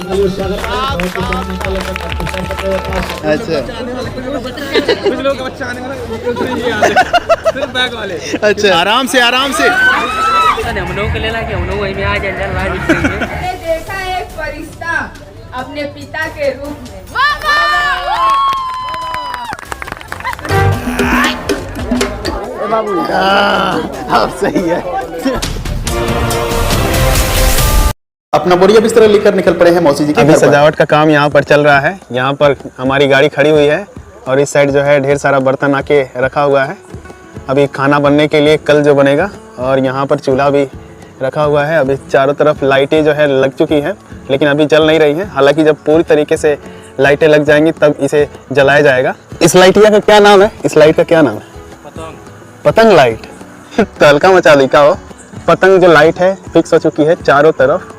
अच्छा कुछ लोग बच्चा आने वाला सिर्फ बैग वाले। अच्छा, आराम से आराम से। हम लोग को लेना कि हम लोग वहीं में आ जाए। मैंने देखा एक फरिश्ता अपने पिता के रूप में। अब सही है। अपना बोरिया बिस्तर लेकर निकल पड़े हैं मौसी जी के अभी घर पर। सजावट का काम यहाँ पर चल रहा है। यहाँ पर हमारी गाड़ी खड़ी हुई है और इस साइड जो है ढेर सारा बर्तन आके रखा हुआ है। अभी खाना बनने के लिए कल जो बनेगा, और यहाँ पर चूल्हा भी रखा हुआ है। अभी चारों तरफ लाइटें जो है लग चुकी हैं, लेकिन अभी जल नहीं रही हैं। हालांकि जब पूरी तरीके से लाइटें लग जाएंगी तब इसे जलाया जाएगा। इस लाइटिया का क्या नाम है? इस लाइट का क्या नाम है? पतंग लाइट। तो हल्का मचा दी का हो। पतंग जो लाइट है फिक्स हो चुकी है चारों तरफ।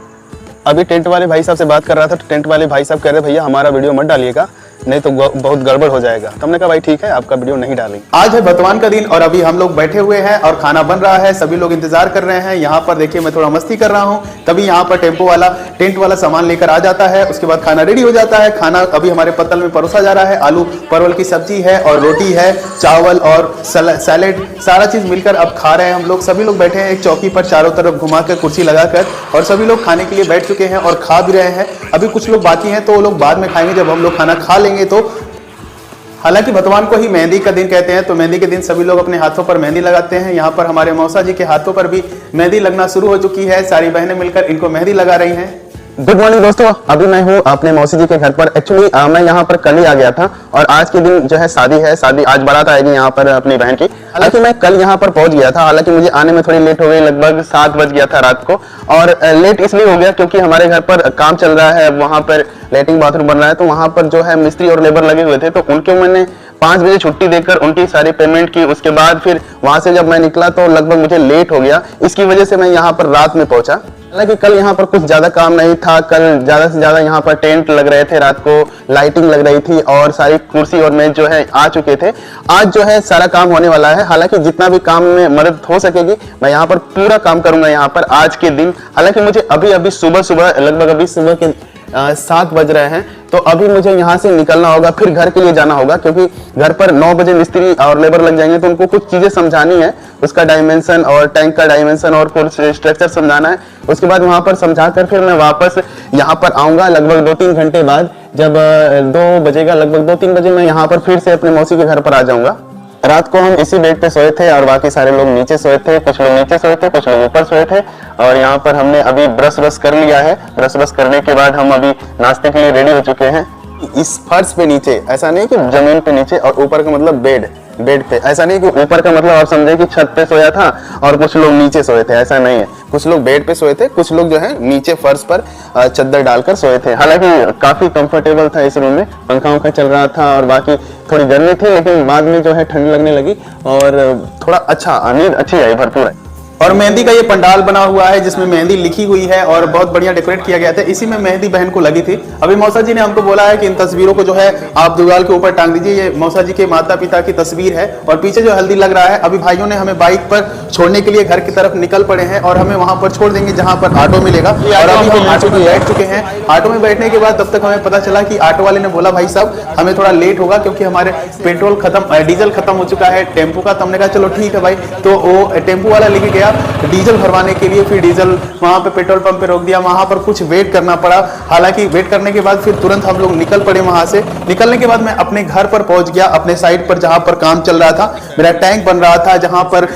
अभी टेंट वाले भाई साहब से बात कर रहा था तो टेंट वाले भाई साहब कह रहे भैया हमारा वीडियो मत डालिएगा, नहीं तो बहुत गड़बड़ हो जाएगा। तो हमने कहा भाई ठीक है, आपका वीडियो नहीं डालेंगे। आज है बतवान का दिन और अभी हम लोग बैठे हुए हैं और खाना बन रहा है। सभी लोग इंतजार कर रहे हैं। यहाँ पर देखिए मैं थोड़ा मस्ती कर रहा हूँ, तभी यहाँ पर टेंट वाला सामान लेकर आ जाता है। उसके बाद खाना रेडी हो जाता है। खाना अभी हमारे पत्तल में परोसा जा रहा है। आलू परवल की सब्जी है और रोटी है, चावल और सैलेड, सारा चीज मिलकर अब खा रहे हैं हम लोग। सभी लोग बैठे हैं एक चौकी पर चारों तरफ घुमाकर कुर्सी लगाकर, और सभी लोग खाने के लिए बैठ चुके हैं और खा भी रहे हैं। अभी कुछ लोग बाकी हैं तो वो लोग बाद में खाएंगे जब हम लोग खाना खा लेंगे। तो हालांकि बतवान को ही मेहंदी का दिन कहते हैं, तो मेहंदी के दिन सभी लोग अपने हाथों पर मेहंदी लगाते हैं। यहाँ पर हमारे मौसा जी के हाथों पर भी मेहंदी लगना शुरू हो चुकी है। सारी बहनें मिलकर इनको मेहंदी लगा रही हैं। गुड मॉर्निंग दोस्तों, अभी मैं हूँ अपने मौसी जी के घर पर। एक्चुअली मैं यहाँ पर कल ही आ गया था और आज के दिन जो है शादी आज बारात आएगी यहाँ पर अपनी बहन की। हालांकि मैं कल यहाँ पर पहुंच गया था, हालांकि मुझे आने में थोड़ी लेट हो गई, लगभग 7 बज गया था रात को। और लेट इसलिए हो गया क्योंकि हमारे घर पर काम चल रहा है, वहाँ पर लैट्रिन बाथरूम बन रहा है। तो वहाँ पर जो है मिस्त्री और लेबर लगे हुए थे, तो उनको मैंने 5 बजे छुट्टी देकर उनकी सारी पेमेंट की। उसके बाद फिर वहां से जब मैं निकला तो लगभग मुझे लेट हो गया। इसकी वजह से मैं यहाँ पर रात में पहुंचा। हालांकि कल यहाँ पर कुछ ज्यादा काम नहीं था। कल ज्यादा से ज्यादा यहाँ पर टेंट लग रहे थे, रात को लाइटिंग लग रही थी और सारी कुर्सी और मेज जो है आ चुके थे। आज जो है सारा काम होने वाला है। हालांकि जितना भी काम में मदद हो सकेगी मैं यहाँ पर पूरा काम करूंगा यहाँ पर आज के दिन। हालांकि मुझे अभी सुबह लगभग अभी सुबह के 7 बज रहे हैं, तो अभी मुझे यहाँ से निकलना होगा, फिर घर के लिए जाना होगा, क्योंकि घर पर 9 बजे मिस्त्री और लेबर लग जाएंगे। तो उनको कुछ चीजें समझानी है, उसका डायमेंशन और टैंक का डायमेंशन और कुछ स्ट्रक्चर समझाना है। उसके बाद वहां पर समझाकर फिर मैं वापस यहाँ पर आऊंगा लगभग 2-3 घंटे बाद। जब 2 बजेगा, लगभग 2-3 बजे मैं यहाँ पर फिर से अपने मौसी के घर पर आ जाऊंगा। रात को हम इसी बेड पे सोए थे और बाकी सारे लोग नीचे सोए थे। कुछ लोग नीचे सोए थे, कुछ लोग ऊपर सोए थे। और यहाँ पर हमने अभी ब्रश कर लिया है। ब्रश करने के बाद हम अभी नाश्ते के लिए रेडी हो चुके हैं। इस फर्श पे नीचे, ऐसा नहीं कि जमीन पे नीचे, और ऊपर का मतलब बेड पे, ऐसा नहीं कि ऊपर का मतलब आप समझे कि छत पे सोया था और कुछ लोग नीचे सोए थे, ऐसा नहीं है। कुछ लोग बेड पे सोए थे, कुछ लोग जो है नीचे फर्श पर चद्दर डालकर सोए थे। हालांकि काफी कंफर्टेबल था इस रूम में, पंखा चल रहा था और बाकी थोड़ी गर्मी थी, लेकिन बाद में जो है ठंड लगने लगी और थोड़ा अच्छा नींद अच्छी आई, भरपूर आई। और मेहंदी का ये पंडाल बना हुआ है जिसमें मेहंदी लिखी हुई है और बहुत बढ़िया डेकोरेट किया गया था। इसी में मेहंदी बहन को लगी थी। अभी मौसा जी ने हमको बोला है कि इन तस्वीरों को जो है आप दीवार के ऊपर टांग दीजिए। ये मौसा जी के माता पिता की तस्वीर है और पीछे जो हल्दी लग रहा है। अभी भाइयों ने हमें बाइक पर छोड़ने के लिए घर की तरफ निकल पड़े हैं और हमें वहां पर छोड़ देंगे जहां पर ऑटो मिलेगा। और अभी हम ऑटो में बैठ चुके हैं। ऑटो में बैठने के बाद तब तक हमें पता चला कि ऑटो वाले ने बोला भाई साहब हमें थोड़ा लेट होगा क्योंकि हमारे डीजल खत्म हो चुका है टेम्पो का। तो हमने कहा चलो ठीक है भाई। तो वो टेम्पो वाला लेके गया डीजल भरवाने के लिए, फिर डीजल वहां पे पेट्रोल पंप पे रोक दिया। वहां पर कुछ वेट करना पड़ा। हालांकि वेट करने के बाद फिर तुरंत हम लोग निकल पड़े वहां से। निकलने के बाद मैं अपने घर पर पहुंच गया, अपने साइड पर जहां पर काम चल रहा था। मेरा टैंक बन रहा था, जहां पर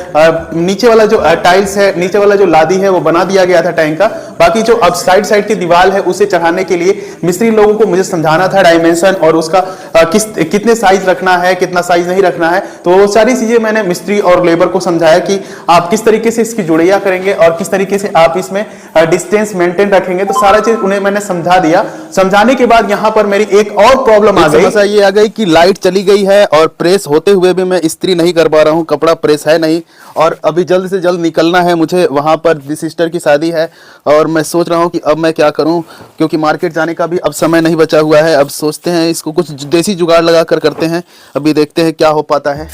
नीचे वाला जो टाइल्स है, नीचे वाला जो लादी है वो बना दिया गया था टैंक का। बाकी जो अब साइड की दीवार है उसे चढ़ाने के लिए मिस्त्री लोगों को मुझे समझाना था डायमेंशन और उसका कितने साइज रखना है, कितना साइज नहीं रखना है। तो वो सारी चीजें मैंने मिस्त्री और लेबर को समझाया कि आप किस तरीके से इसकी जुड़ैया करेंगे और किस तरीके से आप इसमें डिस्टेंस मेंटेन रखेंगे। तो सारा चीज उन्हें मैंने समझा दिया। समझाने के बाद यहाँ पर मेरी एक और प्रॉब्लम आ गई। समस्या ये आ गई कि लाइट चली गई है और प्रेस होते हुए भी मैं इस्त्री नहीं कर पा रहा हूँ, कपड़ा प्रेस है नहीं। और अभी जल्द से जल्द निकलना है मुझे, वहां पर सिस्टर की शादी है और मैं सोच रहा हूँ कि अब मैं क्या करूँ, क्योंकि मार्केट जाने का भी अब समय नहीं बचा हुआ है। अब सोचते हैं इसको कुछ देसी जुगाड़ लगा कर करते हैं, अभी देखते हैं क्या हो पाता है।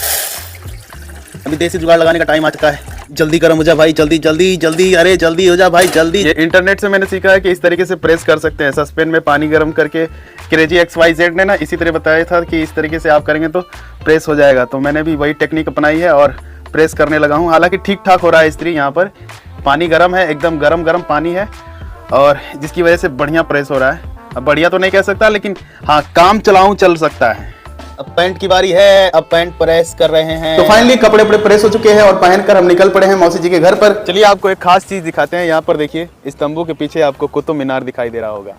अभी देसी जुगाड़ लगाने का टाइम आ चुका है। जल्दी गर्म हो जा भाई, जल्दी जल्दी जल्दी, अरे जल्दी हो जा भाई जल्दी। ये इंटरनेट से मैंने सीखा है कि इस तरीके से प्रेस कर सकते हैं, सस्पेन में पानी गर्म करके। क्रेजी XYZ ने ना इसी तरह बताया था कि इस तरीके से आप करेंगे तो प्रेस हो जाएगा, तो मैंने भी वही टेक्निक अपनाई है और प्रेस करने लगा हूँ। हालांकि ठीक ठाक हो रहा है इस्त्री, यहाँ पर पानी गर्म है, एकदम गरम गरम पानी है और जिसकी वजह से बढ़िया प्रेस हो रहा है। अब बढ़िया तो नहीं कह सकता, लेकिन हाँ काम चलाऊँ चल सकता है। अब पैंट की बारी है, अब पैंट प्रेस कर रहे हैं। तो फाइनली कपड़े प्रेस हो चुके हैं और पहनकर हम निकल पड़े हैं मौसी जी के घर पर। चलिए आपको एक खास चीज दिखाते हैं। यहाँ पर देखिए, इस तंबू के पीछे आपको कुतुब मीनार दिखाई दे रहा होगा।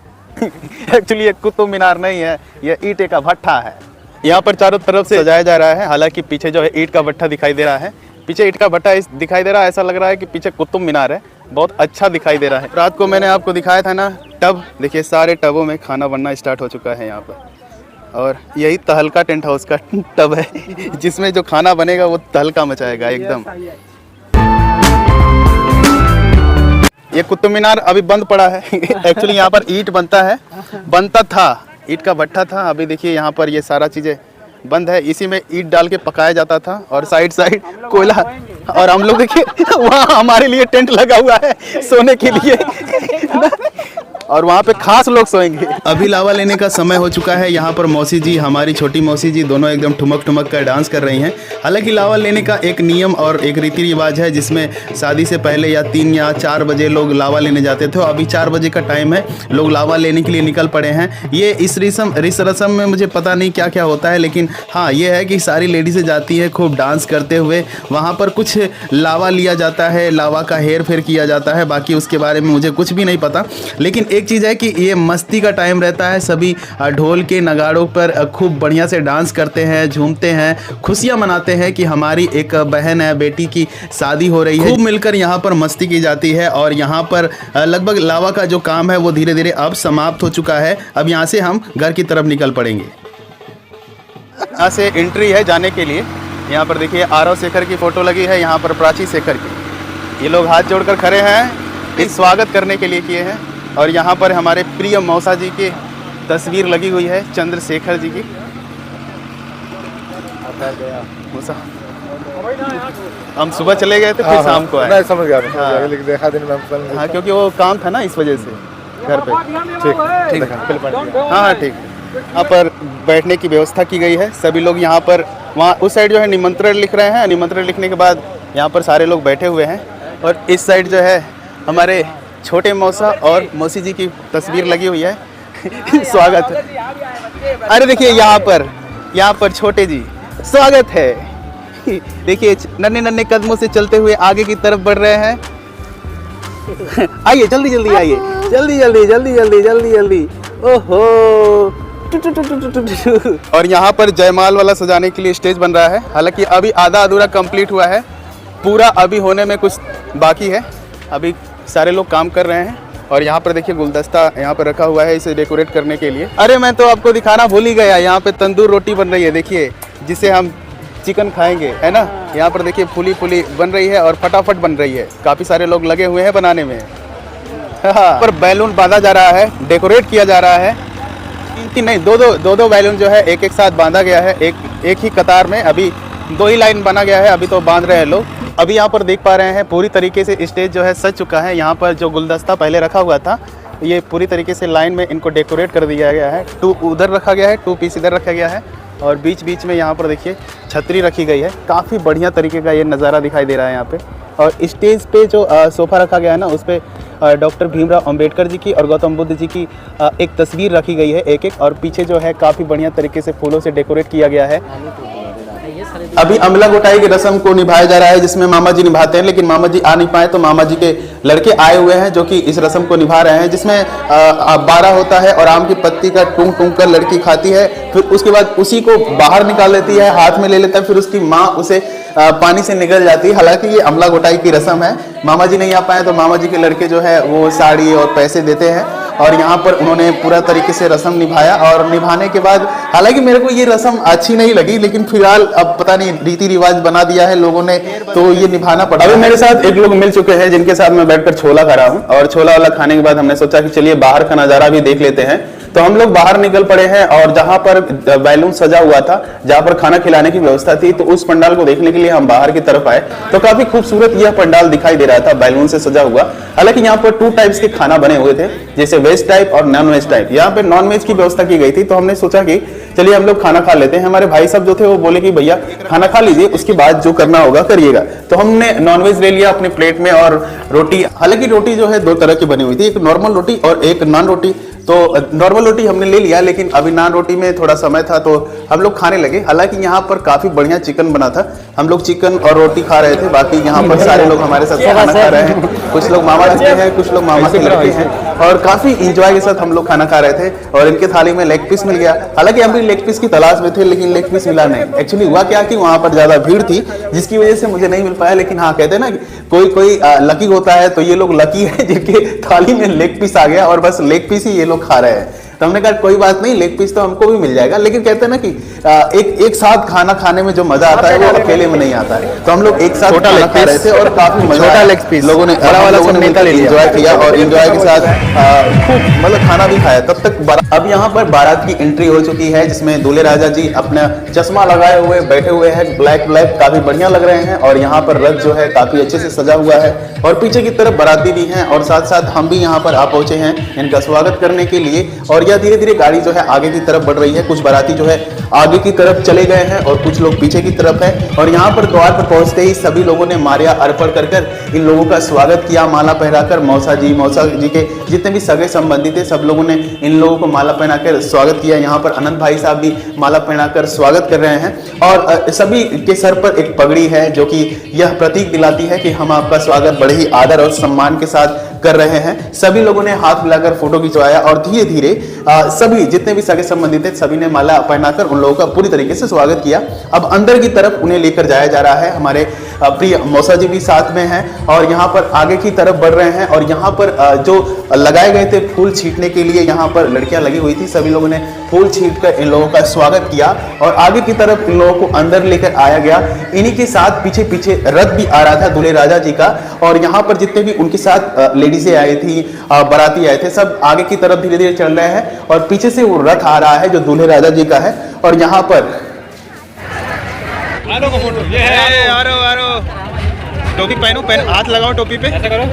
एक्चुअली ये कुतुब मीनार नहीं है, ये ईंटे का भट्ठा है। यहाँ पर चारों तरफ से सजाया जा रहा है, हालांकि पीछे जो है ईंट का भट्ठा दिखाई दे रहा है। पीछे ईंट का भट्ठा दिखाई दे रहा है, ऐसा लग रहा है कि पीछे कुतुब मीनार है, बहुत अच्छा दिखाई दे रहा है। रात को मैंने आपको दिखाया था ना टब, देखिए सारे टबों में खाना बनना स्टार्ट हो चुका है यहाँ पर। और यही तहलका टेंट हाउस का टब है जिसमें जो खाना बनेगा वो तहलका मचाएगा एकदम। ये कुतुब मीनार अभी बंद पड़ा है। एक्चुअली यहाँ पर ईंट बनता था, ईंट का भट्ठा था। अभी देखिए यहाँ पर ये सारा चीजें बंद है, इसी में ईंट डाल के पकाया जाता था और साइड कोयला। और हम लोग देखिए वहाँ हमारे लिए टेंट लगा हुआ है सोने के लिए और वहाँ पे खास लोग सोएंगे। अभी लावा लेने का समय हो चुका है। यहाँ पर मौसी जी, हमारी छोटी मौसी जी, दोनों एकदम ठुमक ठुमक कर डांस कर रही हैं। हालांकि लावा लेने का एक नियम और एक रीति रिवाज है, जिसमें शादी से पहले या 3 या 4 बजे लोग लावा लेने जाते थे। अभी 4 बजे का टाइम है, लोग लावा लेने के लिए निकल पड़े हैं। ये इस रस्म में मुझे पता नहीं क्या क्या होता है, लेकिन हाँ ये है कि सारी लेडीज़ें जाती है खूब डांस करते हुए। वहाँ पर कुछ लावा लिया जाता है, लावा का हेर फेर किया जाता है। बाकी उसके बारे में मुझे कुछ भी नहीं पता, लेकिन एक चीज़ है कि ये मस्ती का टाइम रहता है। सभी ढोल के नगाड़ों पर खूब बढ़िया से डांस करते हैं, झूमते हैं, खुशियां मनाते हैं कि हमारी एक बहन है, बेटी की शादी हो रही है। खूब मिलकर यहाँ पर मस्ती की जाती है और यहाँ पर लगभग लावा का जो काम है वो धीरे धीरे अब समाप्त हो चुका है। अब यहाँ से हम घर की तरफ निकल पड़ेंगे। यहाँ से एंट्री है जाने के लिए। यहाँ पर देखिए आरव शेखर की फोटो लगी है, यहाँ पर प्राची शेखर की। ये लोग हाथ जोड़कर खड़े हैं, इस स्वागत करने के लिए किए हैं। और यहाँ पर हमारे प्रिय मौसा जी की तस्वीर लगी हुई है, चंद्रशेखर जी की। मौसा हम सुबह चले गए थे, फिर शाम को आए। समझ गया लेकिन देखा दिन में। हाँ क्योंकि वो काम था ना, इस वजह से घर पे। ठीक हाँ ठीक। यहाँ पर बैठने की व्यवस्था की गई है। सभी लोग यहाँ पर, वहाँ उस साइड जो है निमंत्रण लिख रहे हैं, निमंत्रण लिखने के बाद यहाँ पर सारे लोग बैठे हुए हैं। और इस साइड जो है हमारे छोटे मौसा और मौसी जी की तस्वीर लगी हुई है। स्वागत है। अरे देखिए यहाँ पर छोटे जी स्वागत है। देखिए नन्हे नन्हे कदमों से चलते हुए आगे की तरफ बढ़ रहे हैं। आइए जल्दी जल्दी आइए, जल्दी जल्दी जल्दी जल्दी जल्दी जल्दी। ओहो। और यहाँ पर जयमाल वाला सजाने के लिए स्टेज बन रहा है। हालांकि अभी आधा अधूरा कंप्लीट हुआ है, पूरा अभी होने में कुछ बाकी है। अभी सारे लोग काम कर रहे हैं। और यहाँ पर देखिए गुलदस्ता यहाँ पर रखा हुआ है इसे डेकोरेट करने के लिए। अरे मैं तो आपको दिखाना भूल ही गया, यहाँ पे तंदूर रोटी बन रही है, देखिए, जिसे हम चिकन खाएंगे, है ना। यहाँ पर देखिए फूली फूली बन रही है और फटाफट बन रही है। काफ़ी सारे लोग लगे हुए हैं बनाने में। पर बैलून बांधा जा रहा है, डेकोरेट किया जा रहा है। तीन नहीं, दो बैलून जो है एक साथ बांधा गया है, एक ही कतार में। अभी 2 ही लाइन बना गया है, अभी तो बांध रहे हैं लोग। अभी यहाँ पर देख पा रहे हैं पूरी तरीके से स्टेज जो है सज चुका है। यहाँ पर जो गुलदस्ता पहले रखा हुआ था, ये पूरी तरीके से लाइन में इनको डेकोरेट कर दिया गया है। 2 उधर रखा गया है, 2 पीस इधर रखा गया है और बीच बीच में यहाँ पर देखिए छतरी रखी गई है। काफ़ी बढ़िया तरीके का ये नज़ारा दिखाई दे रहा है यहाँ पे। और स्टेज पे जो सोफ़ा रखा गया है ना, उस पर डॉक्टर भीमराव अंबेडकर जी की और गौतम बुद्ध जी की एक तस्वीर रखी गई है एक। और पीछे जो है काफ़ी बढ़िया तरीके से फूलों से डेकोरेट किया गया है। अभी अमला गुटाई की रस्म को निभाया जा रहा है, जिसमें मामा जी निभाते हैं, लेकिन मामा जी आ नहीं पाए तो मामा जी के लड़के आए हुए हैं जो कि इस रस्म को निभा रहे हैं, जिसमें 12 होता है और आम की पत्ती का टूंग टूंग कर लड़की खाती है। फिर उसके बाद उसी को बाहर निकाल लेती है, हाथ में ले लेता है, फिर उसकी माँ उसे पानी से निकल जाती है। हालांकि ये अमला गुटाई की रस्म है। मामा जी नहीं आ पाए तो मामा जी के लड़के जो है वो साड़ी और पैसे देते हैं और यहाँ पर उन्होंने पूरा तरीके से रस्म निभाया। और निभाने के बाद हालांकि मेरे को ये रस्म अच्छी नहीं लगी, लेकिन फिलहाल अब पता नहीं रीति रिवाज बना दिया है लोगों ने, तो ये निभाना पड़ा। अभी मेरे साथ एक लोग मिल चुके हैं जिनके साथ मैं बैठकर छोला खा रहा हूँ। और छोला वाला खाने के बाद हमने सोचा कि चलिए बाहर का नज़ारा भी देख लेते हैं। तो हम लोग बाहर निकल पड़े हैं और जहां पर बैलून सजा हुआ था, जहां पर खाना खिलाने की व्यवस्था थी, तो उस पंडाल को देखने के लिए हम बाहर की तरफ आए। तो काफी खूबसूरत यह पंडाल दिखाई दे रहा था, बैलून से सजा हुआ। हालांकि यहाँ पर 2 टाइप्स के खाना बने हुए थे, जैसे वेज टाइप और नॉन वेज टाइप। यहाँ पे नॉन वेज की व्यवस्था की गई थी, तो हमने सोचा कि चलिए हम लोग खाना खा लेते हैं। हमारे भाई साहब जो थे वो बोले कि भैया खाना खा लीजिए, उसके बाद जो करना होगा करिएगा। तो हमने नॉन वेज ले लिया अपने प्लेट में और रोटी, हालांकि रोटी जो है 2 तरह की बनी हुई थी, एक नॉर्मल रोटी और एक नान रोटी। तो नॉर्मल रोटी हमने ले लिया, लेकिन अभी नान रोटी में थोड़ा समय था तो हम लोग खाने लगे। हालांकि यहाँ पर काफी बढ़िया चिकन बना था, हम लोग चिकन और रोटी खा रहे थे। बाकी यहाँ पर सारे लोग हमारे साथ खाना खा रहे हैं, कुछ लोग मामा लगते हैं, कुछ लोग मामा के लड़के हैं, और काफी इंजॉय के साथ हम लोग खाना खा रहे थे। और इनके थाली में लेग पीस मिल गया। हालांकि हम भी लेग पीस की तलाश में थे, लेकिन लेग पीस मिला नहीं। एक्चुअली हुआ क्या कि वहां पर ज्यादा भीड़ थी, जिसकी वजह से मुझे नहीं मिल पाया। लेकिन हाँ, कहते हैं ना कोई लकी होता है, तो ये लोग लकी है जिनके थाली में लेग पीस आ गया और बस लेग पीस ही ये लोग खा रहे हैं। तो हमने कहा कोई बात नहीं, लेग पीस तो हमको भी मिल जाएगा। लेकिन कहते हैं ना कि एक साथ खाना खाने में जो मजा आता है वो अकेले में नहीं आता है। तो हम लोग एक साथ खाना खा रहे थे और काफी मजा, छोटा लेग पीस लोगों ने एंजॉय किया और एंजॉय के साथ खूब मतलब खाना भी खाया। तब तक अब यहाँ पर बारात की एंट्री हो चुकी है, जिसमें दूल्हे राजा जी अपना चश्मा लगाए हुए बैठे हुए हैं, ब्लैक काफी बढ़िया लग रहे हैं। और यहाँ पर रथ जो है काफी अच्छे से सजा हुआ है और पीछे की तरफ बाराती भी हैं और साथ साथ हम भी यहाँ पर आ पहुंचे हैं इनका स्वागत करने के लिए। और यह धीरे धीरे गाड़ी जो है आगे की तरफ बढ़ रही है। कुछ बाराती जो है आगे की तरफ चले गए हैं और कुछ लोग पीछे की तरफ है। और यहाँ पर द्वार पर पहुंचते ही सभी लोगों ने माल्या अर्पण कर इन लोगों का स्वागत किया, माला पहनाकर। मौसा जी के जितने भी सगे संबंधी थे, सब लोगों ने इन लोगों को माला पहनाकर स्वागत किया। यहाँ पर अनंत भाई साहब भी माला पहनाकर स्वागत कर रहे हैं। और सभी के सर पर एक पगड़ी है, जो कि यह प्रतीक दिलाती है कि हम आपका स्वागत बड़े ही आदर और सम्मान के साथ कर रहे हैं। सभी लोगों ने हाथ मिलाकर फोटो खिंचवाया और धीरे धीरे सभी जितने भी सगे संबंधी थे सभी ने माला पहनाकर उन लोगों का पूरी तरीके से स्वागत किया। अब अंदर की तरफ उन्हें लेकर जाया जा रहा है। हमारे प्रिय मौसा जी भी साथ में हैं और यहाँ पर आगे की तरफ बढ़ रहे हैं। और यहाँ पर जो लगाए गए थे फूल छींटने के लिए, यहाँ पर लड़कियां लगी हुई थी, सभी लोगों ने फूल छींट कर इन लोगों का स्वागत किया और आगे की तरफ इन लोगों को अंदर लेकर आया गया। इन्हीं के साथ पीछे पीछे रथ भी आ रहा था दूल्हे राजा जी का। और यहाँ पर जितने भी उनके साथ लेडीजें आई थी, बाराती आए थे, सब आगे की तरफ धीरे धीरे चल रहे हैं और पीछे से वो रथ आ रहा है जो दूल्हे राजा जी का है। और यहाँ पर टोपी पहनो, हाथ लगाओ टोपी पे,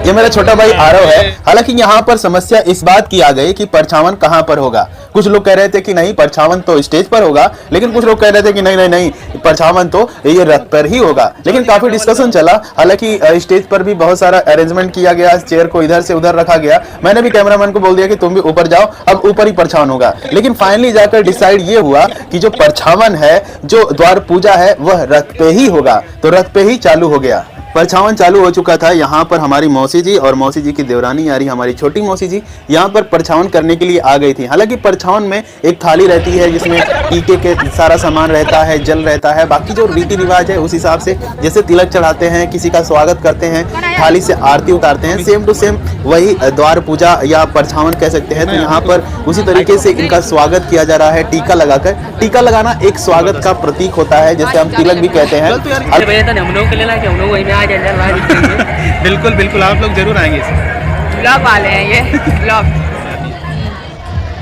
ये मेरा छोटा भाई आरव है। हालांकि यहाँ पर समस्या इस बात की आ गई कि परछावन कहाँ पर होगा। कुछ लोग कह रहे थे कि नहीं परछावन तो स्टेज पर होगा, लेकिन कुछ लोग कह रहे थे कि नहीं परछावन तो ये रथ पर ही होगा। लेकिन काफी डिस्कशन चला। हालांकि स्टेज पर भी बहुत सारा अरेंजमेंट किया गया, चेयर को इधर से उधर रखा गया। मैंने भी कैमरामैन को बोल दिया कि तुम भी ऊपर जाओ, अब ऊपर ही परछावन होगा। लेकिन फाइनली जाकर डिसाइड ये हुआ कि जो परछावन है, जो द्वार पूजा है, वह रथ पे ही होगा। तो रथ पे ही चालू हो गया, परछावन चालू हो चुका था। यहाँ पर हमारी मौसी जी और मौसी जी की देवरानी यानी हमारी छोटी मौसी जी यहाँ पर परछावन करने के लिए आ गई थी। हालांकि परछावन में एक थाली रहती है जिसमें ईके के सारा सामान रहता है, जल रहता है। बाकी जो रीति रिवाज है उस हिसाब से, जैसे तिलक चढ़ाते हैं, किसी का स्वागत करते हैं, थाली से आरती उतारते हैं, सेम टू सेम वही द्वार पूजा या परछावन कह सकते हैं। तो यहाँ पर उसी तरीके से इनका स्वागत किया जा रहा है टीका लगाकर। टीका लगाना एक स्वागत का प्रतीक होता है, जिसे हम तिलक भी कहते हैं। बिल्कुल बिल्कुल, आप लोग जरूर आएंगे। ब्लॉग वाले हैं ये ब्लॉग।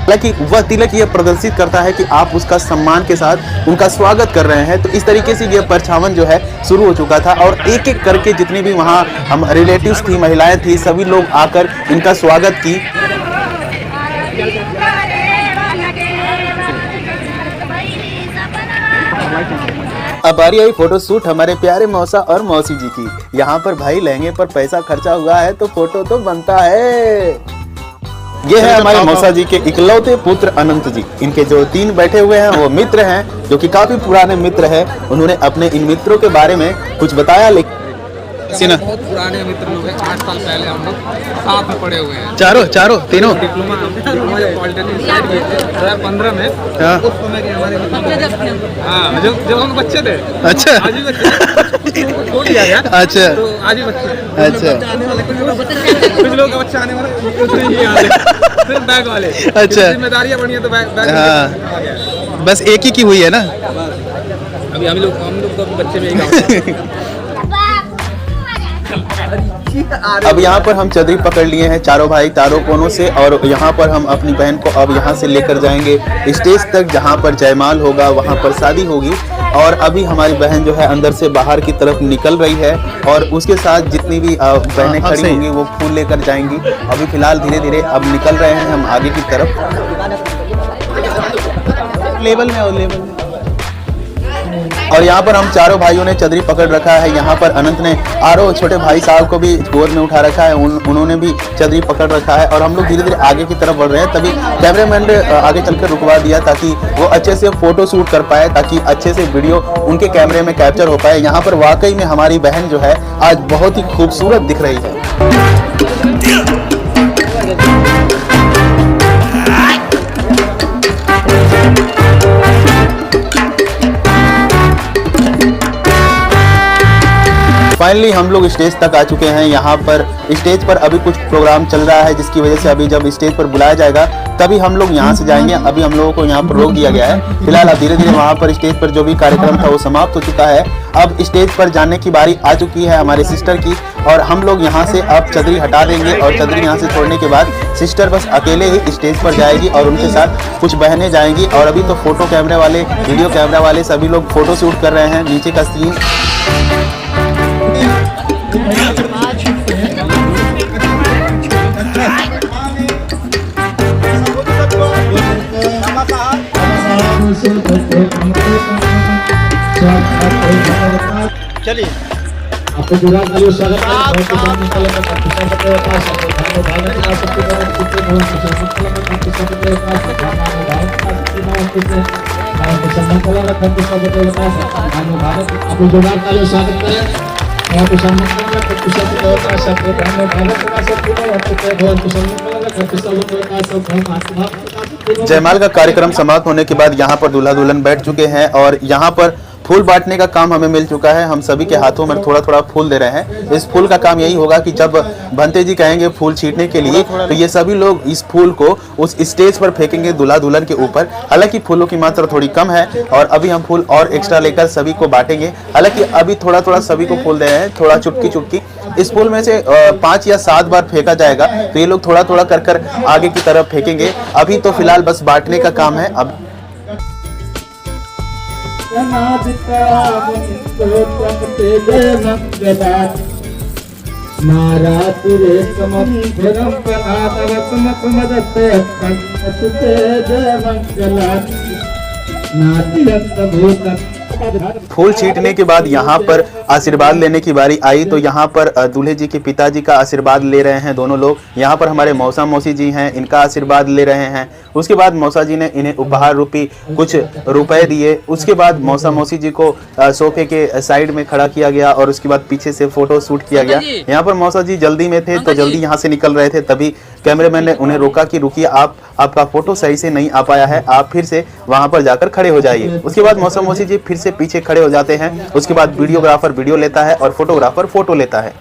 हालांकि वह तिलक यह प्रदर्शित करता है कि आप उसका सम्मान के साथ उनका स्वागत कर रहे हैं। तो इस तरीके से यह परछावन जो है शुरू हो चुका था और एक एक करके जितने भी वहाँ हम रिलेटिव्स थी, महिलाएं थी, सभी लोग आकर इनका स्वागत की। अब बारी आई फोटो शूट हमारे प्यारे मौसा और मौसी जी की। यहाँ पर भाई लहंगे पर पैसा खर्चा हुआ है तो फोटो तो बनता है। ये है हमारे मौसा जी के इकलौते पुत्र अनंत जी। इनके जो 3 बैठे हुए हैं वो मित्र हैं, जो कि काफी पुराने मित्र हैं। उन्होंने अपने इन मित्रों के बारे में कुछ बताया। लेकिन बहुत पुराने मित्र लोग हैं, 8 साल पहले हम लोग साथ में पढ़े हुए हैं। चारों तीनों डिप्लोमा पॉलिटेक्निक 2015 में, उस समय के हमारे हाँ, जब हम बच्चे थे। अच्छा, आज भी बच्चे छोड़ दिया गया। अच्छा, तो आज भी बच्चे। अच्छा, कुछ लोग का बच्चा आने वाला, कुछ नहीं आने, सिर्फ बैग वाले। अच्छा, जिम्मेदारियां बढ़ी है तो बैग हाँ, बस एक ही की हुई है ना। अभी हम लोग तो बच्चे में अब यहाँ पर हम चदरी पकड़ लिए हैं चारों भाई चारों कोनों से, और यहाँ पर हम अपनी बहन को अब यहाँ से लेकर जाएंगे स्टेज तक जहाँ पर जयमाल होगा, वहाँ पर शादी होगी। और अभी हमारी बहन जो है अंदर से बाहर की तरफ निकल रही है और उसके साथ जितनी भी बहनें खड़ी होंगी वो फूल लेकर जाएंगी। अभी फिलहाल धीरे धीरे अब निकल रहे हैं हम आगे की तरफ। लेवल में और यहाँ पर हम चारों भाइयों ने चदरी पकड़ रखा है। यहाँ पर अनंत ने आरो छोटे भाई साहब को भी गोद में उठा रखा है, उन्होंने भी चदरी पकड़ रखा है। और हम लोग धीरे धीरे आगे की तरफ बढ़ रहे हैं। तभी कैमरामैन ने आगे चलकर रुकवा दिया ताकि वो अच्छे से फोटो शूट कर पाए, ताकि अच्छे से वीडियो उनके कैमरे में कैप्चर हो पाए। यहाँ पर वाकई में हमारी बहन जो है आज बहुत ही खूबसूरत दिख रही है। फाइनली हम लोग स्टेज तक आ चुके हैं। यहाँ पर स्टेज पर अभी कुछ प्रोग्राम चल रहा है, जिसकी वजह से अभी जब स्टेज पर बुलाया जाएगा तभी हम लोग यहाँ से जाएंगे। अभी हम लोगों को यहाँ पर रोक दिया गया है। फिलहाल अब धीरे धीरे वहाँ पर स्टेज पर जो भी कार्यक्रम था वो समाप्त हो चुका है। अब स्टेज पर जाने की बारी आ चुकी है हमारे सिस्टर की, और हम लोग यहाँ से अब चदरी हटा देंगे। और चदरी यहाँ से छोड़ने के बाद सिस्टर बस अकेले ही स्टेज पर जाएगी और उनके साथ कुछ बहनें जाएंगी। और अभी तो फोटो कैमरे वाले, वीडियो कैमरा वाले सभी लोग फोटो शूट कर रहे हैं। नीचे का सीन चलिए आपको पूरा कलियो स्वागत है। बहुत सामने कल का पुस्तक के पास भारत का सबसे बड़ा पुस्तक है। पुस्तक के पास भारत का सबसे बड़ा पुस्तक के पास भारत आपको जोरदार तालियों से स्वागत करें। आपको सम्मान का पुस्तक के पास सबसे भारत का सबसे बड़ा पुस्तक। जयमाल का कार्यक्रम समाप्त होने के बाद यहाँ पर दूल्हा दुल्हन बैठ चुके हैं और यहाँ पर फूल बांटने का काम हमें मिल चुका है। हम सभी के हाथों में थोड़ा थोड़ा फूल दे रहे हैं। इस फूल का काम यही होगा कि जब भंते जी कहेंगे फूल छींटने के लिए तो ये सभी लोग इस फूल को उस स्टेज पर फेंकेंगे दूल्हा दुल्हन के ऊपर। हालांकि फूलों की मात्रा थोड़ी कम है और अभी हम फूल और एक्स्ट्रा लेकर सभी को बांटेंगे। हालांकि अभी थोड़ा थोड़ा सभी को फूल दे रहे हैं, थोड़ा चुटकी चुटकी। इस फूल में से 5 या 7 बार फेंका जाएगा, तो ये लोग थोड़ा थोड़ा कर कर आगे की तरफ फेंकेंगे। अभी तो फिलहाल बस बांटने का काम है। अब फूल छींटने के बाद यहाँ पर आशीर्वाद लेने की बारी आई। तो यहाँ पर दूल्हे जी के पिताजी का आशीर्वाद ले रहे हैं दोनों लोग। यहाँ पर हमारे मौसा मौसी जी हैं, इनका आशीर्वाद ले रहे हैं। उसके बाद मौसा जी ने इन्हें उपहार रूपी कुछ रुपए दिए। उसके बाद मौसा मौसी जी को सोफे के साइड में खड़ा किया गया और उसके बाद पीछे से फोटो शूट किया गया। यहाँ पर मौसा जी जल्दी में थे तो जल्दी यहाँ से निकल रहे थे, तभी कैमरामैन ने उन्हें रोका कि रुकिए, आपका फोटो सही से नहीं आ पाया है, आप फिर से वहां पर जाकर खड़े हो जाइए। उसके बाद मौसा मौसी जी फिर से पीछे खड़े हो जाते हैं। उसके बाद वीडियोग्राफर वीडियो लेता है और फोटोग्राफर फोटो लेता है।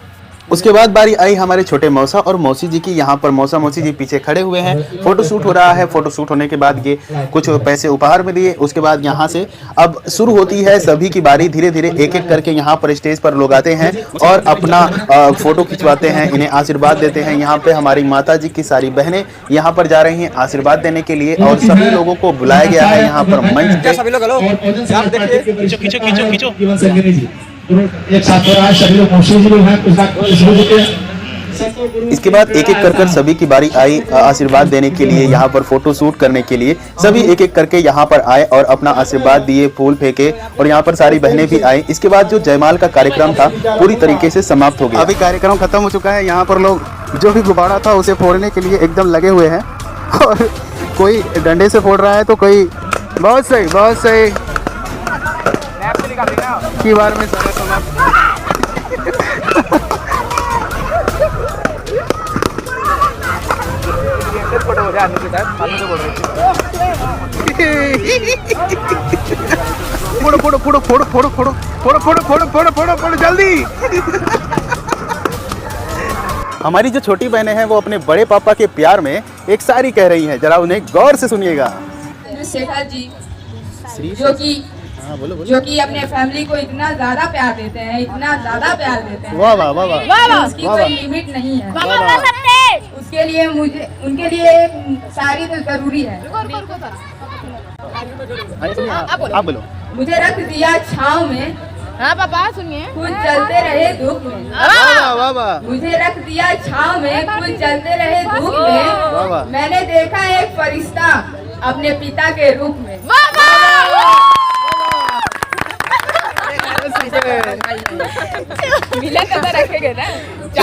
उसके बाद बारी आई हमारे छोटे मौसा और मौसी जी की। यहाँ पर मौसा मौसी जी पीछे खड़े हुए हैं, फोटो शूट हो रहा है। फोटो शूट होने के बाद ये कुछ पैसे उपहार में दिए। उसके बाद यहाँ से अब शुरू होती है सभी की बारी। धीरे धीरे एक एक करके यहाँ पर स्टेज पर लोग आते हैं और अपना फोटो खिंचवाते हैं, इन्हें आशीर्वाद देते हैं। यहाँ पे हमारी माता जी की सारी बहनें यहाँ पर जा रही हैं आशीर्वाद देने के लिए और सभी लोगों को बुलाया गया है यहाँ पर मंच पे। सभी लोग हेलो खींचो खींचो खींचो खींचो। एक साथ हो रहा है, सभी लोग मौसी जी लोग हैं। इसके बाद एक एक कर सभी की बारी आई आशीर्वाद देने के लिए, यहाँ पर फोटो शूट करने के लिए। सभी एक एक करके यहाँ पर आए और अपना आशीर्वाद दिए, फूल फेंके और यहाँ पर सारी बहनें भी आई। इसके बाद जो जयमाल का कार्यक्रम था पूरी तरीके से समाप्त हो गया। अभी कार्यक्रम खत्म हो चुका है। यहाँ पर लोग जो भी गुब्बारा था उसे फोड़ने के लिए एकदम लगे हुए हैं और कोई डंडे से फोड़ रहा है तो कोई बहुत सही की बार में सारा समाप्त। फोड़ो जल्दी। हमारी जो छोटी बहनें हैं वो अपने बड़े पापा के प्यार में एक शायरी कह रही हैं, जरा उन्हें गौर से सुनिएगा। शेखर जी जो कि हाँ, बोलो बोलो। जो कि अपने फैमिली को इतना ज्यादा प्यार देते हैं, इतना ज्यादा प्यार देते हैं। वाह वाह वाह वाह कि उसकी कोई लिमिट नहीं है। उसके लिए मुझे उनके लिए शादी तो जरूरी है। आप बोलो। मुझे रख दिया छाँव में, हाँ पापा सुनिए। कुछ चलते रहे धूप में। वाह वाह वाह। मुझे रख दिया छाँव में, कुछ चलते रहे धूप वाह, वाह। में। मैंने देखा एक फरिश्ता अपने पिता के रूप में।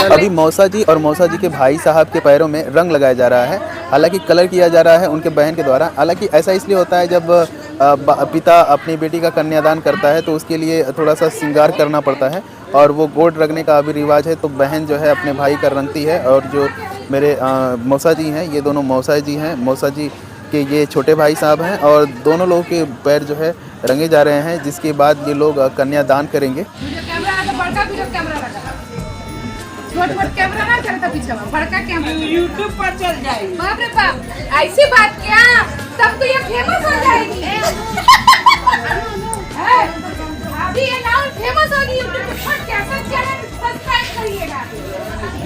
अभी मौसा जी और मौसा जी के भाई साहब के पैरों में रंग लगाया जा रहा है, हालांकि कलर किया जा रहा है उनके बहन के द्वारा। हालांकि ऐसा इसलिए होता है जब पिता अपनी बेटी का कन्यादान करता है तो उसके लिए थोड़ा सा श्रृंगार करना पड़ता है और वो गोड रखने का अभी रिवाज है, तो बहन जो है अपने भाई का रंगती है। और जो मेरे मौसा जी हैं, ये दोनों मौसा जी हैं, मौसा जी के ये छोटे भाई साहब हैं और दोनों लोगों के पैर जो है रंगे जा रहे हैं, जिसके बाद ये लोग कन्यादान करेंगे। कैमरा ना चलता पीछे में, बड़का कैमरा यूट्यूब पर चल जाएगी। बाप रे बाप, ऐसी बात क्या, तब तो ये फेमस हो जाएगी। अभी ये नाम फेमस होगी यूट्यूब पर। कैसा चैनल सब्सक्राइब करिएगा।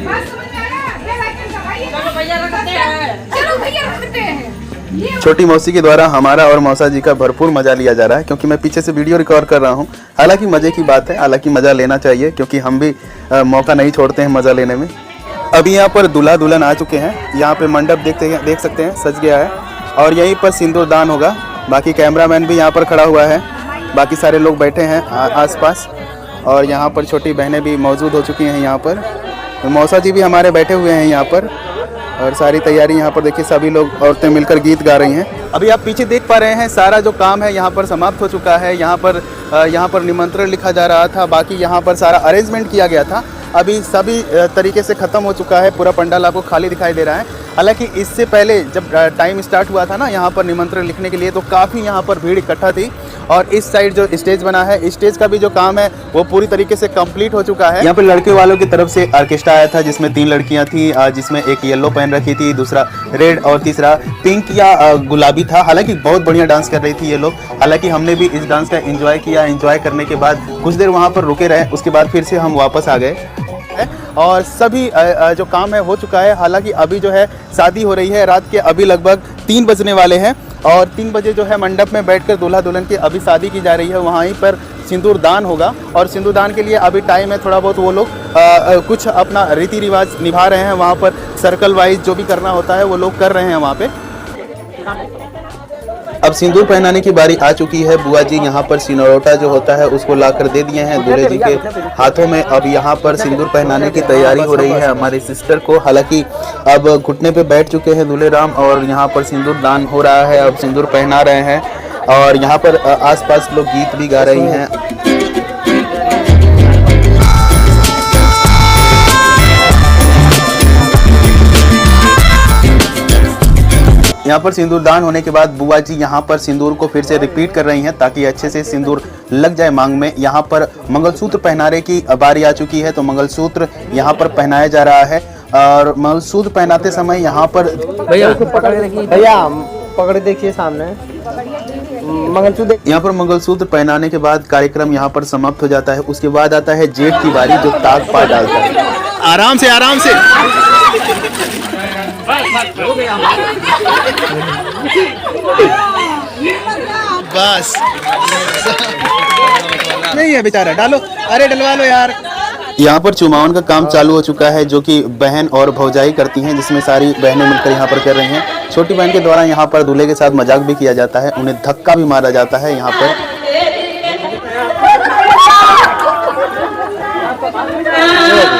बात समझ में आ रहा है? ये लाइक दबाइए। चलो भैया रखते हैं। छोटी मौसी के द्वारा हमारा और मौसा जी का भरपूर मजा लिया जा रहा है, क्योंकि मैं पीछे से वीडियो रिकॉर्ड कर रहा हूँ। हालांकि मजे की बात है, हालांकि मजा लेना चाहिए, क्योंकि हम भी मौका नहीं छोड़ते हैं मजा लेने में। अभी यहाँ पर दूल्हा दुल्हन आ चुके हैं। यहाँ पे मंडप देख सकते हैं सज गया है और यहीं पर सिंदूर दान होगा। बाकी कैमरामैन भी यहाँ पर खड़ा हुआ है, बाकी सारे लोग बैठे हैं आसपास और यहाँ पर छोटी बहनें भी मौजूद हो चुकी हैं। यहाँ पर मौसा जी भी हमारे बैठे हुए हैं यहाँ पर और सारी तैयारी यहाँ पर देखिए, सभी लोग औरतें मिलकर गीत गा रही हैं। अभी आप पीछे देख पा रहे हैं सारा जो काम है यहाँ पर समाप्त हो चुका है। यहाँ पर निमंत्रण लिखा जा रहा था, बाकी यहाँ पर सारा अरेंजमेंट किया गया था। अभी सभी तरीके से ख़त्म हो चुका है, पूरा पंडाल आपको खाली दिखाई दे रहा है। हालांकि इससे पहले जब टाइम स्टार्ट हुआ था ना यहाँ पर निमंत्रण लिखने के लिए, तो काफ़ी यहाँ पर भीड़ इकट्ठा थी। और इस साइड जो स्टेज बना है, स्टेज का भी जो काम है वो पूरी तरीके से कंप्लीट हो चुका है। यहाँ पर लड़के वालों की तरफ से ऑर्केस्ट्रा आया था, जिसमें 3 लड़कियां थी, जिसमें एक येलो पहन रखी थी, दूसरा रेड और तीसरा पिंक या गुलाबी था। हालांकि बहुत बढ़िया डांस कर रही थी ये लोग। हालांकि हमने भी इस डांस का एंजॉय किया। एंजॉय करने के बाद कुछ देर वहाँ पर रुके रहे, उसके बाद फिर से हम वापस आ गए और सभी जो काम है हो चुका है। हालांकि अभी जो है शादी हो रही है, रात के अभी लगभग 3 बजने वाले हैं और 3 बजे जो है मंडप में बैठकर दूल्हा दुल्हन की अभी शादी की जा रही है। वहीं पर सिंदूर दान होगा और सिंदूर दान के लिए अभी टाइम है थोड़ा बहुत। वो लोग कुछ अपना रीति रिवाज निभा रहे हैं, वहाँ पर सर्कल वाइज जो भी करना होता है वो लोग कर रहे हैं वहाँ पे। अब सिंदूर पहनाने की बारी आ चुकी है। बुआ जी यहाँ पर सिनौटा जो होता है उसको लाकर दे दिए हैं दूल्हे जी के हाथों में। अब यहाँ पर सिंदूर पहनाने की तैयारी हो रही है हमारी सिस्टर को। हालांकि अब घुटने पे बैठ चुके हैं दूल्हे राम और यहाँ पर सिंदूर दान हो रहा है। अब सिंदूर पहना रहे हैं और यहाँ पर आसपास लोग गीत भी गा रही हैं। यहाँ पर सिंदूर दान होने के बाद बुआ जी यहाँ पर सिंदूर को फिर से रिपीट कर रही हैं ताकि अच्छे से सिंदूर लग जाए मांग में। यहाँ पर मंगलसूत्र पहनाने की बारी आ चुकी है, तो मंगलसूत्र यहाँ पर पहनाया जा रहा है और मंगलसूत्र पहनाते समय यहाँ पर भैया पकड़ देखिए सामने मंगलसूत्र। यहाँ पर मंगलसूत्र पहनाने के बाद कार्यक्रम यहाँ पर समाप्त हो जाता है। उसके बाद आता है जेठ की बारी, जो ताग पा डालता है। आराम से आराम से बस नहीं है बेचारा, डालो, अरे डलवा लो यार। यहाँ पर चुमावन का काम चालू हो चुका है, जो कि बहन और भौजाई करती हैं, जिसमें सारी बहनें मिलकर यहाँ पर कर रही हैं। छोटी बहन के द्वारा यहाँ पर दूल्हे के साथ मजाक भी किया जाता है, उन्हें धक्का भी मारा जाता है यहाँ पर।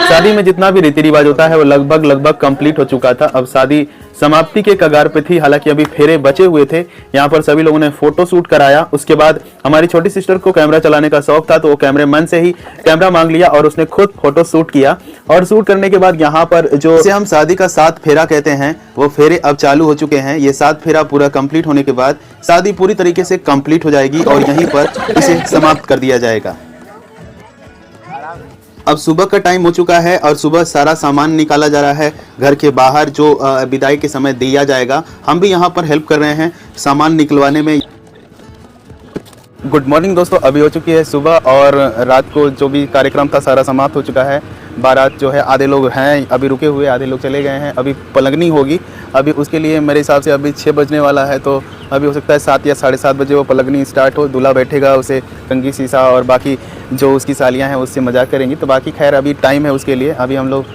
शादी में जितना भी रीति रिवाज होता है वो लगभग कंप्लीट हो चुका था। अब शादी समाप्ति के कगार पे थी। हालांकि अभी फेरे बचे हुए थे। यहाँ पर सभी लोगों ने फोटो शूट कराया। उसके बाद हमारी छोटी सिस्टर को कैमरा चलाने का शौक था, तो वो कैमरामैन से ही कैमरा मांग लिया और उसने खुद फोटो शूट किया। और शूट करने के बाद यहाँ पर जो हम शादी का 7 फेरा कहते हैं, वो फेरे अब चालू हो चुके हैं। ये 7 फेरा पूरा कंप्लीट होने के बाद शादी पूरी तरीके से कंप्लीट हो जाएगी और यहीं पर इसे समाप्त कर दिया जाएगा। अब सुबह का टाइम हो चुका है और सुबह सारा सामान निकाला जा रहा है घर के बाहर, जो विदाई के समय दिया जाएगा। हम भी यहाँ पर हेल्प कर रहे हैं सामान निकलवाने में। गुड मॉर्निंग दोस्तों, अभी हो चुकी है सुबह और रात को जो भी कार्यक्रम था सारा समाप्त हो चुका है। बारात जो है आधे लोग हैं अभी रुके हुए, आधे लोग चले गए हैं। अभी पलंगनी होगी, अभी उसके लिए मेरे हिसाब से अभी 6 बजने वाला है, तो अभी हो सकता है 7 या 7:30 बजे वो पलंगनी स्टार्ट हो। दूल्हा बैठेगा, उसे कंघी शीशा और बाकी जो उसकी सालियाँ हैं उससे मजाक करेंगी। तो बाकी खैर अभी टाइम है उसके लिए, अभी हम लोग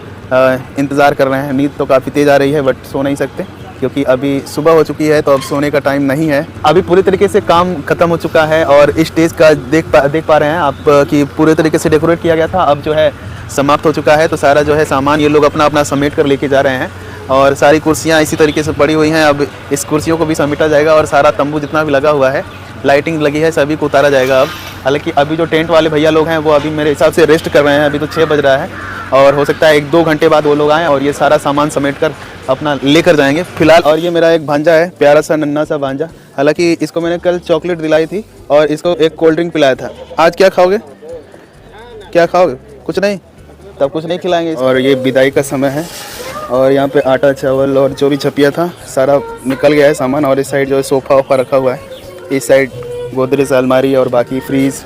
इंतज़ार कर रहे हैं। नींद तो काफ़ी तेज़ आ रही है बट सो नहीं सकते क्योंकि अभी सुबह हो चुकी है, तो अब सोने का टाइम नहीं है। अभी पूरी तरीके से काम खत्म हो चुका है और स्टेज का देख पा रहे हैं आप कि पूरे तरीके से डेकोरेट किया गया था, अब जो है समाप्त हो चुका है। तो सारा जो है सामान ये लोग अपना अपना समेट कर लेके जा रहे हैं और सारी कुर्सियाँ इसी तरीके से पड़ी हुई हैं। अब इस कुर्सियों को भी समेटा जाएगा और सारा तंबू जितना भी लगा हुआ है, लाइटिंग लगी है, सभी को उतारा जाएगा अब। हालांकि अभी जो टेंट वाले भैया लोग हैं वो अभी मेरे हिसाब से रेस्ट कर रहे हैं, अभी तो 6 बज रहा है और हो सकता है 1-2 घंटे बाद वो लोग आएँ और ये सारा सामान समेट कर अपना लेकर जाएंगे फिलहाल। और ये मेरा एक भांजा है, प्यारा सा नन्ना सा भांजा। हालांकि इसको मैंने कल चॉकलेट दिलाई थी और इसको एक कोल्ड ड्रिंक पिलाया था। आज क्या खाओगे? क्या खाओगे? कुछ नहीं, तब कुछ नहीं खिलाएंगे। और ये विदाई का समय है और यहाँ पे आटा चावल और जो भी छपिया था सारा निकल गया है सामान। और इस साइड जो है सोफ़ा वोफा रखा हुआ है, इस साइड गोदरेज अलमारी और बाकी फ्रीज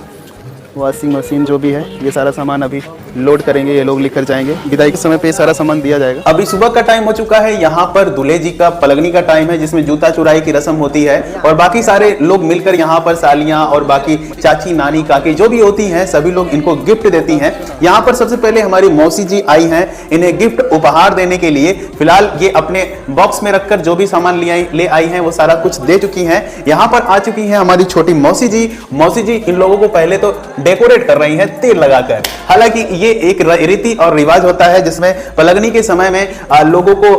वॉशिंग मशीन जो भी है ये सारा सामान अभी लोड करेंगे, ये लोग लेकर जाएंगे। विदाई के समय पे सारा सामान दिया जाएगा। अभी सुबह का टाइम हो चुका है, यहाँ पर दूल्हे जी का पलंगनी का टाइम है जिसमें जूता चुराई की रस्म होती है और बाकी सारे लोग मिलकर यहाँ पर सालियाँ और बाकी चाची नानी काकी जो भी होती हैं सभी लोग इनको गिफ्ट देती हैं। यहाँ पर सबसे पहले हमारी मौसी जी आई हैं, इन्हें गिफ्ट उपहार देने के लिए। फिलहाल ये अपने बॉक्स में रखकर जो भी सामान ले आई हैं वो सारा कुछ दे चुकी हैं। यहाँ पर आ चुकी है हमारी छोटी मौसी जी। मौसी जी इन लोगों को पहले तो डेकोरेट कर रही हैं तेल लगाकर। हालांकि ये एक रीति और रिवाज होता है जिसमें पलंगनी के समय में लोगों को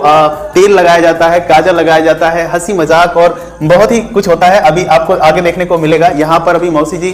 तेल लगाया जाता है, काजल लगाया जाता है, हंसी मजाक और बहुत ही कुछ होता है। अभी आपको आगे देखने को मिलेगा। यहाँ पर अभी मौसी जी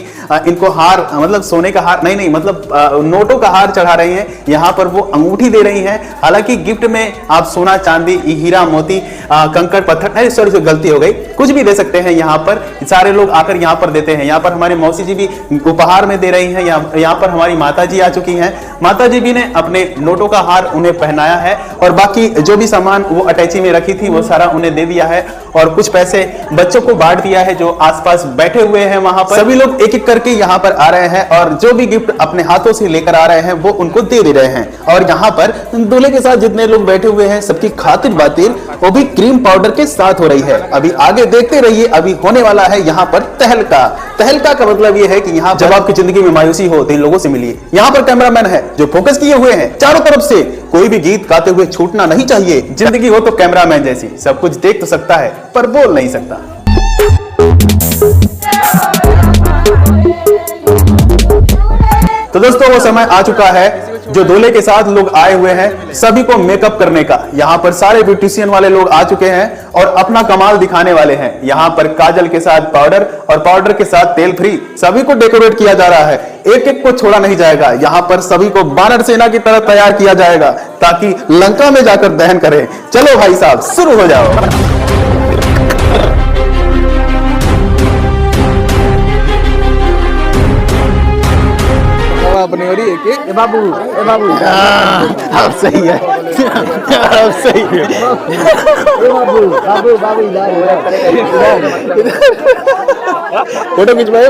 इनको हार, मतलब सोने का हार नहीं मतलब नोटों का हार चढ़ा रही हैं। यहाँ पर वो अंगूठी दे रही हैं। हालांकि गिफ्ट में आप सोना चांदी हीरा मोती कंकड़ पत्थर, सॉरी गलती हो गई, कुछ भी दे सकते हैं। यहाँ पर सारे लोग आकर यहाँ पर देते हैं। यहाँ पर हमारी मौसी जी भी उपहार में दे रही हैं। यहाँ पर हमारी माता जी आ चुकी हैं। माता जी भी ने अपने नोटों का हार उन्हें पहनाया है और बाकी जो भी सामान वो अटैची में रखी थी वो सारा उन्हें दे दिया है और कुछ पैसे बच्चों को बांट दिया है जो आसपास बैठे हुए हैं। वहां पर सभी लोग एक एक करके यहाँ पर आ रहे हैं और जो भी गिफ्ट अपने हाथों से लेकर आ रहे हैं वो उनको दे रहे हैं। और यहाँ पर दूल्हे के साथ जितने लोग बैठे हुए हैं सबकी खातिर बातिर वो भी क्रीम पाउडर के साथ हो रही है। अभी आगे देखते रहिए, अभी होने वाला है यहाँ पर तहलका। तहलका का मतलब ये है कि यहाँ जब आपकी जिंदगी में मायूसी हो तो इन लोगों से मिलिए। यहाँ पर कैमरामैन है जो फोकस किए हुए हैं चारों तरफ से, कोई भी गीत गाते हुए छूटना नहीं चाहिए। जिंदगी हो तो कैमरामैन जैसी, सब कुछ देख तो सकता है पर बोल नहीं सकता। तो दोस्तों वो समय आ चुका है जो दूल्हे के साथ लोग आए हुए हैं सभी को मेकअप करने का। यहाँ पर सारे ब्यूटिशियन वाले लोग आ चुके हैं और अपना कमाल दिखाने वाले हैं। यहाँ पर काजल के साथ पाउडर और पाउडर के साथ तेल फ्री सभी को डेकोरेट किया जा रहा है। एक एक को छोड़ा नहीं जाएगा। यहाँ पर सभी को वानर सेना की तरह तैयार किया जाएगा ताकि लंका में जाकर दहन करें। चलो भाई साहब शुरू हो जाओ। अपनी ओरी एक बाबू अब सही है, अब सही है। फोटो खिंचवाए।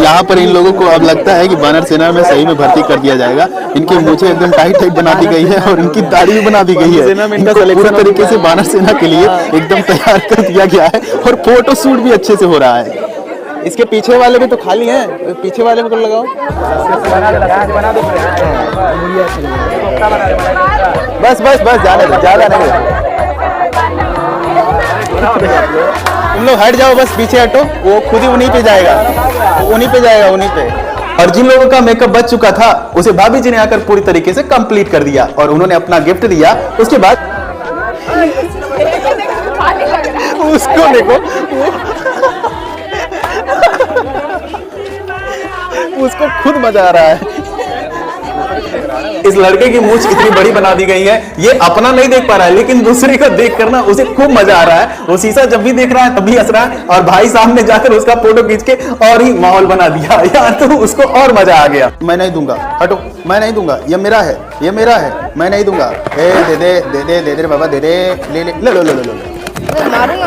यहाँ पर इन लोगों को अब लगता है कि वानर सेना में सही में भर्ती कर दिया जाएगा। इनके मुझे एकदम टाइट बना दी गई है और इनकी दाढ़ी भी बना दी गई है। इनको पूरे तरीके से वानर सेना के लिए एकदम तैयार कर दिया गया है और फोटो शूट भी अच्छे से हो रहा है। इसके पीछे वाले भी तो खाली हैं, पीछे वाले में तो लगाओ। बस ज्यादा नहीं। तुम लोग हट जाओ, बस पीछे हटो, वो खुद ही उन्हीं पे जाएगा, उन्हीं पे। और जिन लोगों का मेकअप बच चुका था उसे भाभी जी ने आकर पूरी तरीके से कंप्लीट कर दिया और उन्होंने अपना गिफ्ट दिया। उसके बाद उसको देखो, उसको खुद मजा आ रहा है। इस लड़के की मूंछ इतनी बड़ी बना दी गई है, ये अपना नहीं देख पा रहा है लेकिन दूसरे का देख कर ना उसे खूब मजा आ रहा है। वो शीशा जब भी देख रहा है तभी हंस रहा है और भाई सामने जाकर उसका फोटो खींच के और ही माहौल बना दिया यार, तो उसको और मजा आ गया। मैं नहीं दूंगा, हटो, मैं नहीं दूंगा, ये मेरा है, मैं नहीं दूंगा। दे दे बाबा, दे ले।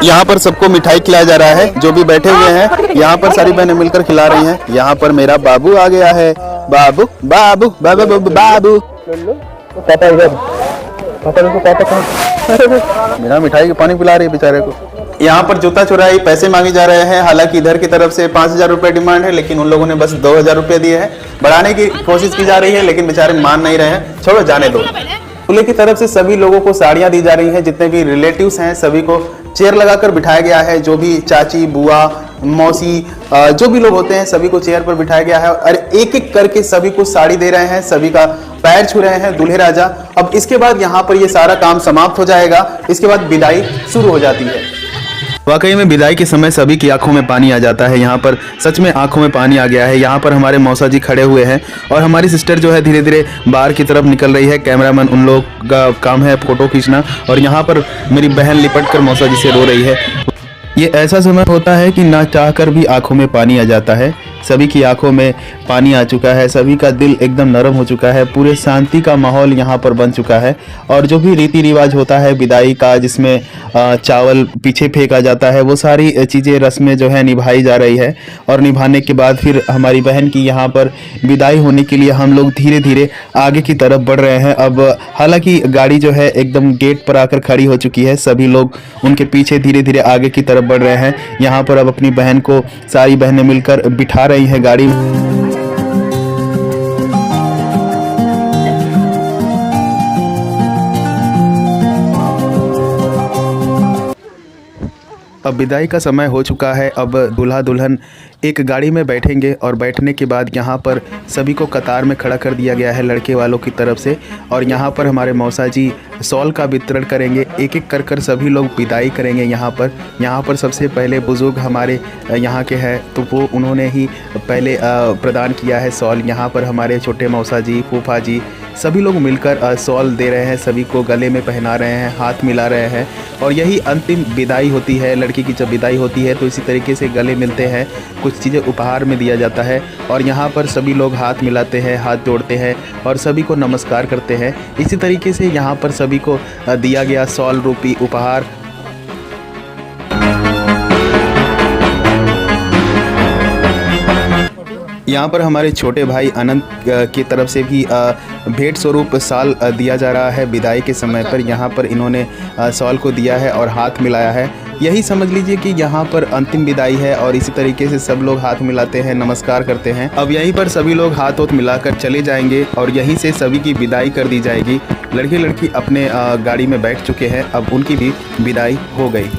यहाँ पर सबको मिठाई खिलाया जा रहा है, जो भी बैठे हुए हैं यहाँ पर सारी बहनें मिलकर खिला रही हैं। यहाँ पर मेरा बाबू आ गया है, बाबू बाबू बाबू बाबू बाबू पापा इधर, पापा देखो, पापा कहाँ? मेरा मिठाई के पानी पिला रही है बेचारे को। यहाँ पर जूता चुराई पैसे मांगे जा रहे हैं। हालांकि इधर की तरफ से 5,000 रुपये डिमांड है, लेकिन उन लोगों ने बस 2,000 रुपये दिए हैं। बढ़ाने की कोशिश की जा रही है, लेकिन बेचारे मान नहीं रहे हैं। छोड़ो, जाने दो। दूल्हे की तरफ से सभी लोगों को साड़ियाँ दी जा रही हैं। जितने भी रिलेटिव्स हैं सभी को चेयर लगाकर बिठाया गया है। जो भी चाची, बुआ, मौसी, जो भी लोग होते हैं सभी को चेयर पर बिठाया गया है और एक एक करके सभी को साड़ी दे रहे हैं, सभी का पैर छू रहे हैं दूल्हे राजा। अब इसके बाद यहाँ पर ये सारा काम समाप्त हो जाएगा। इसके बाद विदाई शुरू हो जाती है। वाकई में विदाई के समय सभी की आंखों में पानी आ जाता है। यहाँ पर सच में आंखों में पानी आ गया है। यहाँ पर हमारे मौसा जी खड़े हुए हैं और हमारी सिस्टर जो है धीरे धीरे बाहर की तरफ निकल रही है। कैमरामैन उन लोग का काम है फोटो खींचना, और यहाँ पर मेरी बहन लिपट कर मौसा जी से रो रही है। ये ऐसा समय होता है कि ना चाहकर भी आंखों में पानी आ जाता है। सभी की आंखों में पानी आ चुका है, सभी का दिल एकदम नरम हो चुका है। पूरे शांति का माहौल यहाँ पर बन चुका है। और जो भी रीति रिवाज होता है विदाई का, जिसमें चावल पीछे फेंका जाता है, वो सारी चीज़ें रस्में जो है निभाई जा रही है। और निभाने के बाद फिर हमारी बहन की यहाँ पर विदाई होने के लिए हम लोग धीरे धीरे आगे की तरफ बढ़ रहे हैं। अब हालांकि गाड़ी जो है एकदम गेट पर आकर खड़ी हो चुकी है। सभी लोग उनके पीछे धीरे धीरे आगे की तरफ बढ़ रहे हैं। यहाँ पर अब अपनी बहन को सारी बहनें मिलकर बिठा रही हैं गाड़ी में। अब विदाई का समय हो चुका है। अब दूल्हा दुल्हन एक गाड़ी में बैठेंगे और बैठने के बाद यहाँ पर सभी को कतार में खड़ा कर दिया गया है लड़के वालों की तरफ से। और यहाँ पर हमारे मौसा जी शॉल का वितरण करेंगे। एक एक कर सभी लोग विदाई करेंगे। यहाँ पर सबसे पहले बुजुर्ग हमारे यहाँ के हैं, तो वो उन्होंने ही पहले प्रदान किया है शॉल। यहाँ पर हमारे छोटे मौसा जी, फूफा जी सभी लोग मिलकर शॉल दे रहे हैं, सभी को गले में पहना रहे हैं, हाथ मिला रहे हैं। और यही अंतिम विदाई होती है। लड़की की जब विदाई होती है तो इसी तरीके से गले मिलते हैं, कुछ चीज़ें उपहार में दिया जाता है। और यहाँ पर सभी लोग हाथ मिलाते हैं, हाथ जोड़ते हैं और सभी को नमस्कार करते हैं। इसी तरीके से यहाँ पर सभी को दिया गया शॉल रूपी उपहार। यहाँ पर हमारे छोटे भाई अनंत की तरफ से भी भेंट स्वरूप शॉल दिया जा रहा है। विदाई के समय पर यहाँ पर इन्होंने शॉल को दिया है और हाथ मिलाया है। यही समझ लीजिए कि यहाँ पर अंतिम विदाई है और इसी तरीके से सब लोग हाथ मिलाते हैं, नमस्कार करते हैं। अब यहीं पर सभी लोग हाथ मिलाकर चले जाएंगे और यहीं से सभी की विदाई कर दी जाएगी। लड़के लड़की अपने गाड़ी में बैठ चुके हैं, अब उनकी भी विदाई हो गई।